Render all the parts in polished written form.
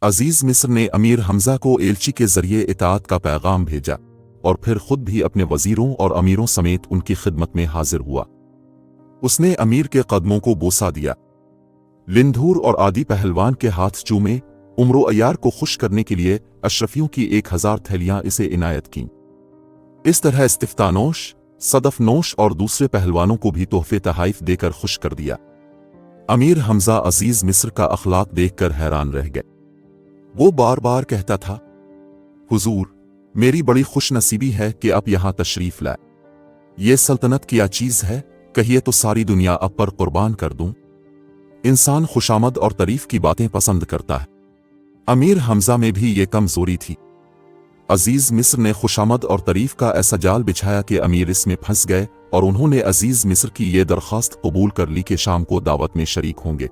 अजीज मिस्र ने अमीर हमजा को एलची के जरिए इताअत का पैगाम भेजा और फिर खुद भी अपने वजीरों और अमीरों समेत उनकी खिदमत में हाजिर हुआ। उसने अमीर के कदमों को बोसा दिया। लिंधूर और आदि पहलवान के हाथ चूमे। उम्रो अयार को खुश करने के लिए अशरफियों की 1000 थैलियां इसे इनायत कीं। इस तरह इस्तिफ्तानोश, सदफनोश और दूसरे पहलवानों को भी तोहफे तहाइफ देकर खुश कर दिया। अमीर हमजा अजीज मिस्र का अखलाक देखकर हैरान रह गए। वो बार बार कहता था, हुजूर, मेरी बड़ी खुशनसीबी है कि आप यहां तशरीफ लाए। ये सल्तनत क्या चीज है, कहिए तो सारी दुनिया अब पर कुर्बान कर दूं। इंसान खुशामद और तारीफ की बातें पसंद करता है। अमीर हमजा में भी ये कमजोरी थी। अजीज मिस्र ने खुशामद और तारीफ का ऐसा जाल बिछाया कि अमीर इसमें फंस गए और उन्होंने अजीज मिस्र की ये दरख्वास्त कबूल कर ली कि शाम को दावत में शरीक होंगे।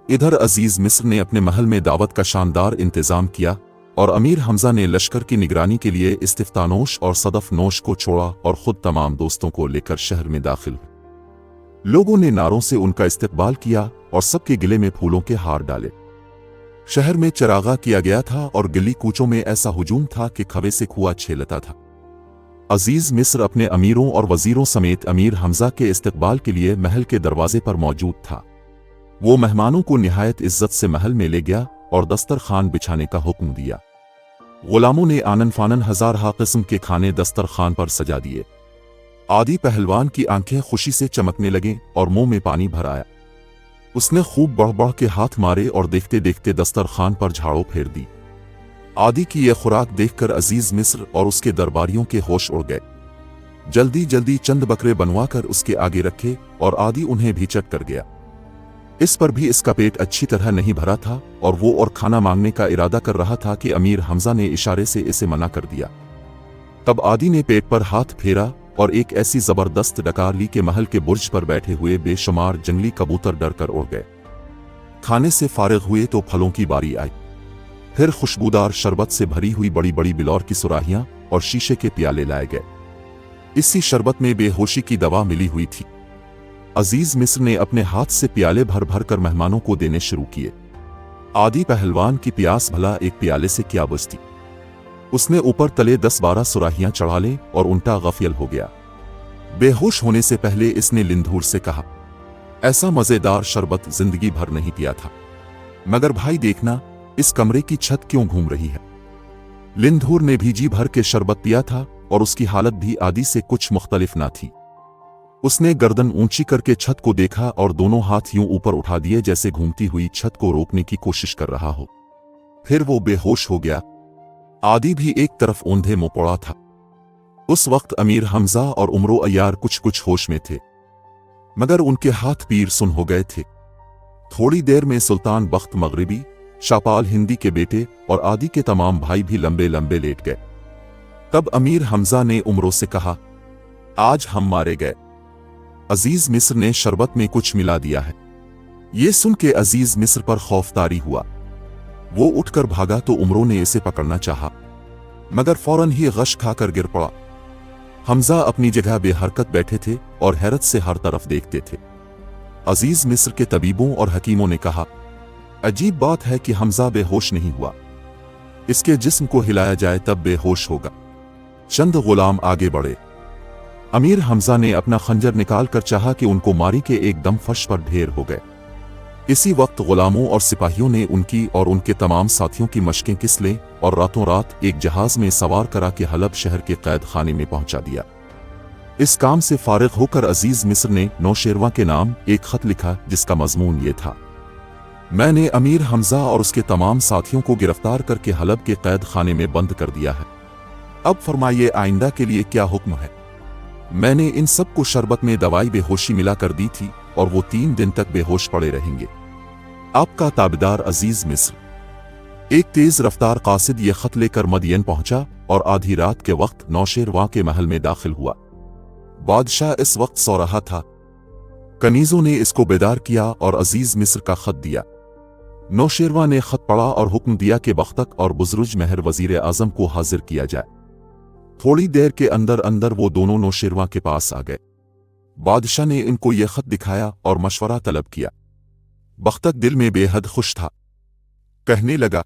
इधर अजीज मिस्र ने अपने महल में दावत का शानदार इंतजाम किया और अमीर हमजा ने लश्कर की निगरानी के लिए इस्तिफ्तानोश और सदफनोश को छोड़ा और खुद तमाम दोस्तों को लेकर शहर में दाखिल हुए। लोगों ने नारों से उनका इस्तकबाल किया और सबके गिले में फूलों के हार डाले। शहर में चरागा किया गया था और गली कूचों में ऐसा हुजूम था कि खबे से कुआं छेलता था। अजीज मिस्र अपने अमीरों और वजीरों समेत अमीर हमजा के इस्तकबाल के लिए महल के दरवाजे पर मौजूद था। वो मेहमानों को निहायत इज्जत से महल में ले गया और दस्तरखान बिछाने का हुक्म दिया। गुलामों ने आनन फानन हजारहा किस्म के खाने दस्तरखान पर सजा दिए। आदि पहलवान की आंखें खुशी से चमकने लगीं और मुंह में पानी भर आया। उसने खूब बढ़ बढ़ के हाथ मारे और देखते देखते दस्तरखान पर झाड़ू फेर दी। आदि की यह खुराक देखकर अजीज मिस्र और उसके दरबारियों के होश उड़ गए। जल्दी जल्दी चंद बकरे बनवाकर उसके आगे रखे और आदि उन्हें भी चट कर गया। इस पर भी इसका पेट अच्छी तरह नहीं भरा था और वो और खाना मांगने का इरादा कर रहा था कि अमीर हमजा ने इशारे से इसे मना कर दिया। तब आदि ने पेट पर हाथ फेरा और एक ऐसी जबरदस्त डकार ली कि महल के बुर्ज पर बैठे हुए बेशुमार जंगली कबूतर डर कर उड़ गए। खाने से फारिग हुए तो फलों की बारी आई। फिर खुशबूदार शरबत से भरी हुई बड़ी बड़ी बिलौर की सुराहियां और शीशे के प्याले लाए गए। इसी शरबत में बेहोशी की दवा मिली हुई थी। अजीज मिस्र ने अपने हाथ से प्याले भर भर कर मेहमानों को देने शुरू किए। आदि पहलवान की प्यास भला एक प्याले से क्या बुझती। उसने ऊपर तले 10-12 सुराहियां चढ़ा ली और उल्टा गफिल हो गया। बेहोश होने से पहले इसने लिंधूर से कहा, ऐसा मजेदार शरबत जिंदगी भर नहीं पिया था। मगर भाई देखना, इस कमरे की छत क्यों घूम रही है। लिंधूर ने भी जी भर के शरबत पिया था और उसकी हालत भी आदि से कुछ मुख्तलिफ ना थी। उसने गर्दन ऊंची करके छत को देखा और दोनों हाथ यूं ऊपर उठा दिए जैसे घूमती हुई छत को रोकने की कोशिश कर रहा हो। फिर वो बेहोश हो गया। आदि भी एक तरफ औंधे मुंह पड़ा था। उस वक्त अमीर हमजा और उमरो अयार कुछ कुछ होश में थे, मगर उनके हाथ पीर सुन हो गए थे। थोड़ी देर में सुल्तान बख्त मगरिबी, शापाल हिंदी के बेटे और आदि के तमाम भाई भी लंबे लंबे लेट गए। तब अमीर हमजा ने उमरो से कहा, आज हम मारे गए। अजीज मिस्र ने शरबत में कुछ मिला दिया है। ये सुन के अजीज मिस्र पर खौफतारी हुआ। वो उठकर भागा तो उमरों ने इसे पकड़ना चाहा, मगर फौरन ही गश खाकर गिर पड़ा। हमजा अपनी जगह बेहरकत बैठे थे और हैरत से हर तरफ देखते थे। अजीज मिस्र के तबीबों और हकीमों ने कहा, अजीब बात है कि हमजा बेहोश नहीं हुआ। इसके जिस्म को हिलाया जाए तब बेहोश होगा। चंद गुलाम आगे बढ़े। अमीर हमजा ने अपना खंजर निकालकर चाहा कि उनको मारी के एकदम फर्श पर ढेर हो गए। इसी वक्त गुलामों और सिपाहियों ने उनकी और उनके तमाम साथियों की मशकें किस लें और रातों रात एक जहाज में सवार करा के हलब शहर के कैद खाने में पहुंचा दिया। इस काम से फारिग होकर अजीज मिस्र ने नौशेरवा के नाम एक खत लिखा जिसका मजमून ये था, मैंने अमीर हमजा और उसके तमाम साथियों को गिरफ्तार करके हलब के कैद खाने में बंद कर दिया है। अब फरमाइए आइंदा के लिए क्या हुक्म है। मैंने इन सब को शरबत में दवाई बेहोशी मिला कर दी थी और वो 3 दिन तक बेहोश पड़े रहेंगे। आपका ताबेदार अजीज मिस्र। एक तेज रफ्तार कासिद ये खत लेकर मदियन पहुंचा और आधी रात के वक्त नौशेरवा के महल में दाखिल हुआ। बादशाह इस वक्त सो रहा था। कनीजों ने इसको बेदार किया और अजीज मिस्र का खत दिया। नौशेरवा ने खत पढ़ा और हुक्म दिया कि बख्तक और बुजुर्ग महर वजीर आजम को हाजिर किया जाए। थोड़ी देर के अंदर अंदर वो दोनों नौशेरवा के पास आ गए। बादशाह ने इनको ये खत दिखाया और मशवरा तलब किया। बख्तक दिल में बेहद खुश था। कहने लगा,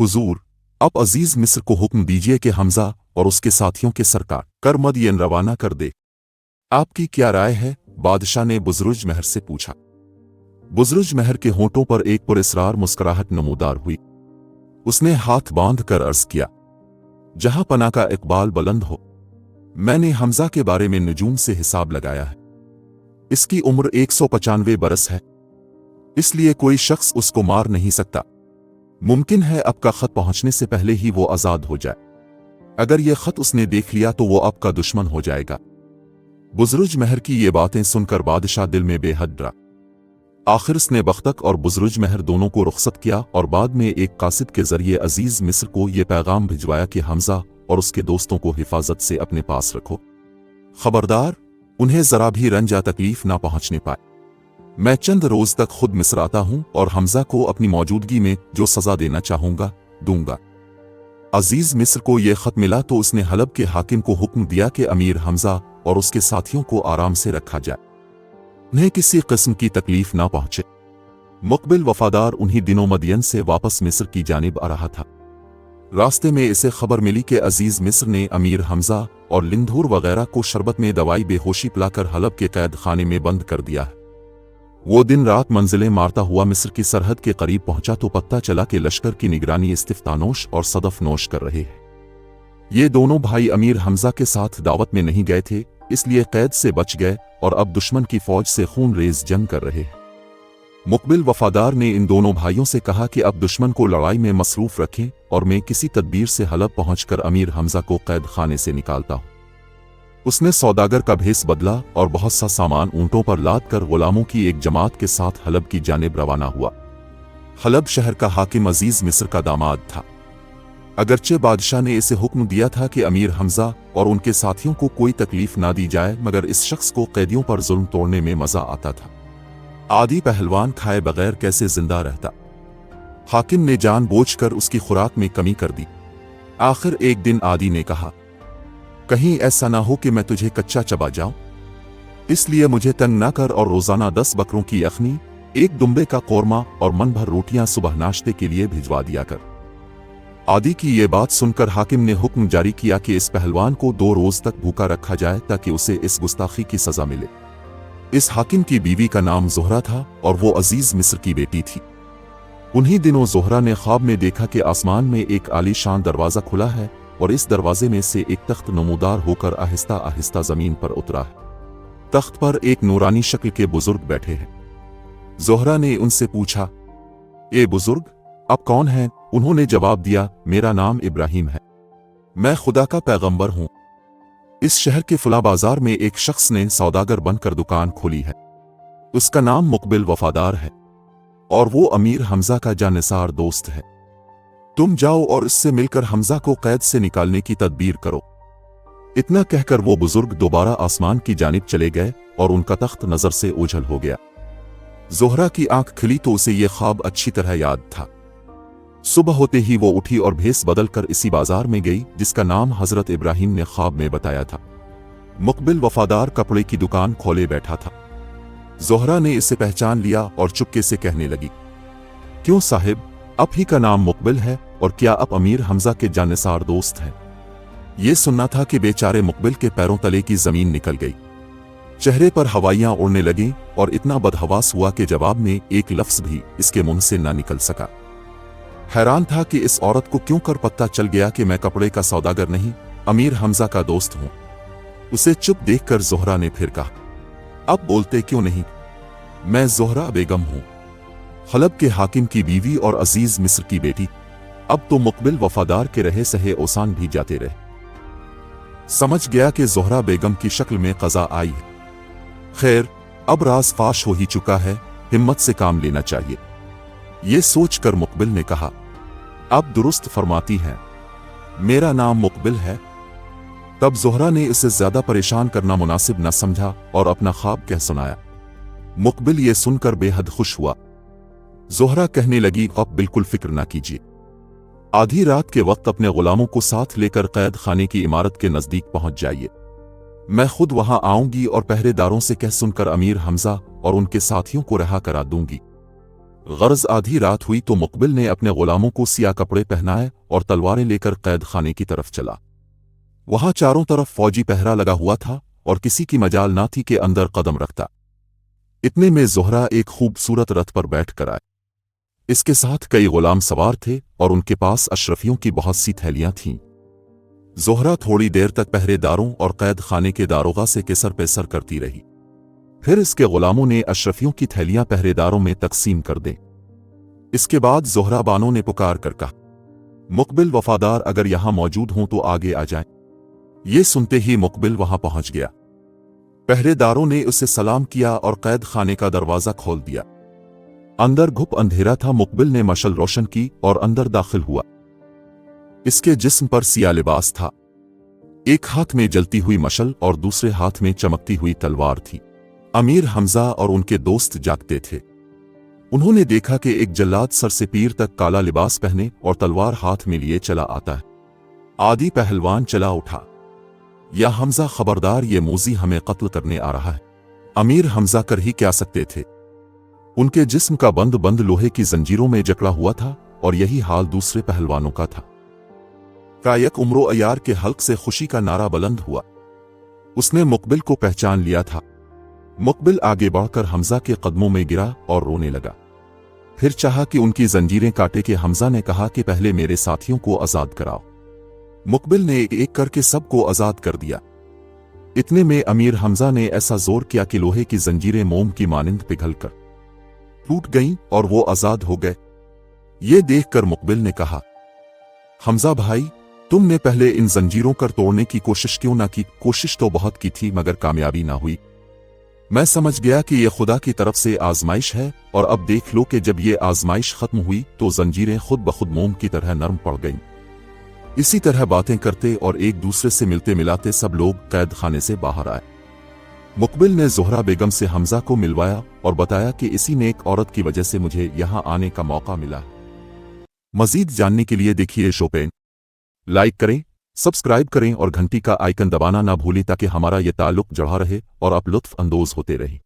हुजूर, आप अजीज मिस्र को हुक्म दीजिए कि हमजा और उसके साथियों के सरकार कर मदयन रवाना कर दे। आपकी क्या राय है? बादशाह ने बुज़रुजमहर से पूछा। बुज़रुजमहर के होंठों पर एक पुरस्रार मुस्कुराहट नमूदार हुई। उसने हाथ बांध कर अर्ज किया, जहां पना का इकबाल बुलंद हो। मैंने हमजा के बारे में नजूम से हिसाब लगाया है। इसकी उम्र 195 बरस है, इसलिए कोई शख्स उसको मार नहीं सकता। मुमकिन है आपका खत पहुंचने से पहले ही वो आजाद हो जाए। अगर यह खत उसने देख लिया तो वो आपका दुश्मन हो जाएगा। बुज़रुजमहर की ये बातें सुनकर बादशाह दिल में बेहद डरा। आखिर उसने बख्तक और बुज़रुजमहर दोनों को रुखसत किया और बाद में एक कासिद के जरिए अजीज मिस्र को यह पैगाम भिजवाया कि हमजा और उसके दोस्तों को हिफाजत से अपने पास रखो। खबरदार, उन्हें जरा भी रंज या तकलीफ ना पहुंचने पाए। मैं चंद रोज तक खुद मिस्र आता हूं और हमजा को अपनी मौजूदगी में जो सजा देना चाहूंगा दूंगा। अजीज मिस्र को यह खत मिला तो उसने हलब के हाकिम को हुक्म दिया कि अमीर हमजा और उसके साथियों को आराम से रखा जाए, उन्हें किसी किस्म की तकलीफ ना पहुंचे। मुकबिल वफादार उन्हीं दिनों मदियन से वापस मिस्र की जानिब आ रहा था। रास्ते में इसे खबर मिली कि अजीज मिस्र ने अमीर हमजा और लिंधूर वगैरह को शरबत में दवाई बेहोशी पिलाकर हलब के कैद खाने में बंद कर दिया है। वो दिन रात मंजिलें मारता हुआ मिस्र की सरहद के करीब पहुंचा तो पता चला कि लश्कर की निगरानी इस्तिफ्तानोश और सदफनोश कर रहे हैं। ये दोनों भाई अमीर हमजा के साथ दावत में नहीं गए थे, इसलिए कैद से बच गए और अब दुश्मन की फौज से खून रेज जंग कर रहे हैं। मुकबिल वफादार ने इन दोनों भाइयों से कहा कि अब दुश्मन को लड़ाई में मसरूफ रखें और मैं किसी तदबीर से हलब पहुंचकर अमीर हमजा को कैद खाने से निकालता हूं। उसने सौदागर का भेस बदला और बहुत सा सामान ऊंटों पर लाद कर गुलामों की एक जमात के साथ हलब की जानिब रवाना हुआ। हलब शहर का हाकिम अजीज मिस्र का दामाद था। अगरचे बादशाह ने इसे हुक्म दिया था कि अमीर हमजा और उनके साथियों को कोई तकलीफ ना दी जाए, मगर इस शख्स को कैदियों पर जुल्म तोड़ने में मजा आता था। आदि पहलवान खाए बगैर कैसे जिंदा रहता। हाकिम ने जानबूझकर उसकी खुराक में कमी कर दी। आखिर एक दिन आदि ने कहा, कहीं ऐसा ना हो कि मैं तुझे कच्चा चबा जाऊं, इसलिए मुझे तंग ना कर और रोजाना 10 बकरों की यखनी, 1 दुम्बे का कोरमा और मन भर रोटियां सुबह नाश्ते के लिए भिजवा दिया कर। आदि की ये बात सुनकर हाकिम ने हुक्म जारी किया कि इस पहलवान को 2 रोज तक भूखा रखा जाए ताकि उसे इस गुस्ताखी की सजा मिले। इस हाकिम की बीवी का नाम जोहरा था और वो अजीज मिस्र की बेटी थी। उन्हीं दिनों जोहरा ने ख्वाब में देखा कि आसमान में एक आलीशान दरवाजा खुला है और इस दरवाजे में से एक तख्त नमूदार होकर आहिस्ता आहिस्ता जमीन पर उतरा है। तख्त पर एक नूरानी शक्ल के बुजुर्ग बैठे हैं। जोहरा ने उनसे पूछा, ए बुजुर्ग, आप कौन हैं? उन्होंने जवाब दिया, मेरा नाम इब्राहिम है, मैं खुदा का पैगंबर हूं। इस शहर के फुला बाजार में एक शख्स ने सौदागर बनकर दुकान खोली है। उसका नाम मुकबिल वफादार है और वो अमीर हमजा का जानिसार दोस्त है। तुम जाओ और इससे मिलकर हमजा को कैद से निकालने की तदबीर करो। इतना कहकर वो बुजुर्ग दोबारा आसमान की जानिब चले गए और उनका तख्त नजर से ओझल हो गया। जोहरा की आंख खिली तो उसे ये ख्वाब अच्छी तरह याद था। सुबह होते ही वो उठी और भेस बदलकर इसी बाजार में गई जिसका नाम हजरत इब्राहिम ने ख्वाब में बताया था। मुकबिल वफादार कपड़े की दुकान खोले बैठा था। जोहरा ने इसे पहचान लिया और चुपके से कहने लगी, क्यों साहिब, आप ही का नाम मुकबिल है और क्या आप अमीर हमजा के जानिसार दोस्त हैं? ये सुनना था कि बेचारे मुकबिल के पैरों तले की जमीन निकल गई। चेहरे पर हवाइयां उड़ने लगी और इतना बदहवास हुआ कि जवाब में एक लफ्ज भी इसके मुंह से ना निकल सका। हैरान था कि इस औरत को क्यों कर पता चल गया कि मैं कपड़े का सौदागर नहीं, अमीर हमजा का दोस्त हूं। उसे चुप देखकर जोहरा ने फिर कहा, अब बोलते क्यों नहीं? मैं जोहरा बेगम हूं, हलब के हाकिम की बीवी और अजीज मिस्र की बेटी। अब तो मुकबिल वफादार के रहे सहे ओसान भी जाते रहे। समझ गया कि जोहरा बेगम की शक्ल में कज़ा आई है। खैर, अब राज फाश हो ही चुका है, हिम्मत से काम लेना चाहिए। ये सोचकर मुकबिल ने कहा, आप दुरुस्त फरमाती हैं, मेरा नाम मुकबिल है। तब जोहरा ने इसे ज्यादा परेशान करना मुनासिब न समझा और अपना ख्वाब कह सुनाया। मुकबिल ये सुनकर बेहद खुश हुआ। जोहरा कहने लगी, अब बिल्कुल फिक्र ना कीजिए, आधी रात के वक्त अपने गुलामों को साथ लेकर कैद खाने की इमारत के नजदीक पहुंच जाइए। मैं खुद वहां आऊंगी और पहरेदारों से कह सुनकर अमीर हमजा और उनके साथियों को रहा करा दूंगी। गर्ज आधी रात हुई तो मुकबिल ने अपने गुलामों को सियाह कपड़े पहनाए और तलवारें लेकर कैद खाने की तरफ चला। वहां चारों तरफ फौजी पहरा लगा हुआ था और किसी की मजाल ना थी कि अंदर कदम रखता। इतने में ज़ोहरा एक खूबसूरत रथ पर बैठ कर आए। इसके साथ कई गुलाम सवार थे और उनके पास अशरफियों की बहुत सी थैलियां थीं। ज़ोहरा थोड़ी देर तक पहरेदारों और कैद खाने के दारोगा से केसर पेसर करती रही। फिर इसके गुलामों ने अशरफियों की थैलियां पहरेदारों में तकसीम कर दें। इसके बाद ज़ोहरा बानो ने पुकार कर कहा, मुकबिल वफादार अगर यहां मौजूद हों तो आगे आ जाएं। ये सुनते ही मुकबिल वहां पहुंच गया। पहरेदारों ने उसे सलाम किया और कैद खाने का दरवाजा खोल दिया। अंदर घुप अंधेरा था। मुकबिल ने मशल रोशन की और अंदर दाखिल हुआ। इसके जिस्म पर सियाह लिबास था। एक हाथ में जलती हुई मशल और दूसरे हाथ में चमकती हुई तलवार थी। अमीर हमजा और उनके दोस्त जागते थे। उन्होंने देखा कि एक जल्लाद सर से पीर तक काला लिबास पहने और तलवार हाथ में लिए चला आता है। आदि पहलवान चला उठा, या हमजा खबरदार, ये मूजी हमें कत्ल करने आ रहा है। अमीर हमजा कर ही क्या सकते थे। उनके जिस्म का बंद बंद लोहे की जंजीरों में जकड़ा हुआ था और यही हाल दूसरे पहलवानों का था। कायक उम्रो अयार के हल्क से खुशी का नारा बुलंद हुआ। उसने मुकबिल को पहचान लिया था। मुकबिल आगे बढ़कर हमजा के कदमों में गिरा और रोने लगा। फिर चाहा कि उनकी जंजीरें काटे कि हमजा ने कहा कि पहले मेरे साथियों को आजाद कराओ। मुकबिल ने एक एक करके सबको आजाद कर दिया। इतने में अमीर हमजा ने ऐसा जोर किया कि लोहे की जंजीरें मोम की मानिंद पिघलकर टूट गईं और वो आजाद हो गए। ये देखकर मुकबिल ने कहा, हमजा भाई, तुमने पहले इन जंजीरों कर तोड़ने की कोशिश क्यों ना की? कोशिश तो बहुत की थी मगर कामयाबी ना हुई। मैं समझ गया कि यह खुदा की तरफ से आजमाइश है और अब देख लो कि जब ये आजमाइश खत्म हुई तो जंजीरें खुद ब खुद मोम की तरह नरम पड़ गईं। इसी तरह बातें करते और एक दूसरे से मिलते मिलाते सब लोग कैद खाने से बाहर आए। मुकबिल ने ज़ोहरा बेगम से हमजा को मिलवाया और बताया कि इसी नेक औरत की वजह से मुझे यहां आने का मौका मिला। मजीद जानने के लिए देखिए शो पे लाइक करें, सब्सक्राइब करें और घंटी का आइकन दबाना ना भूलें ताकि हमारा ये ताल्लुक जड़ा रहे और आप लुत्फ अंदोज होते रहें।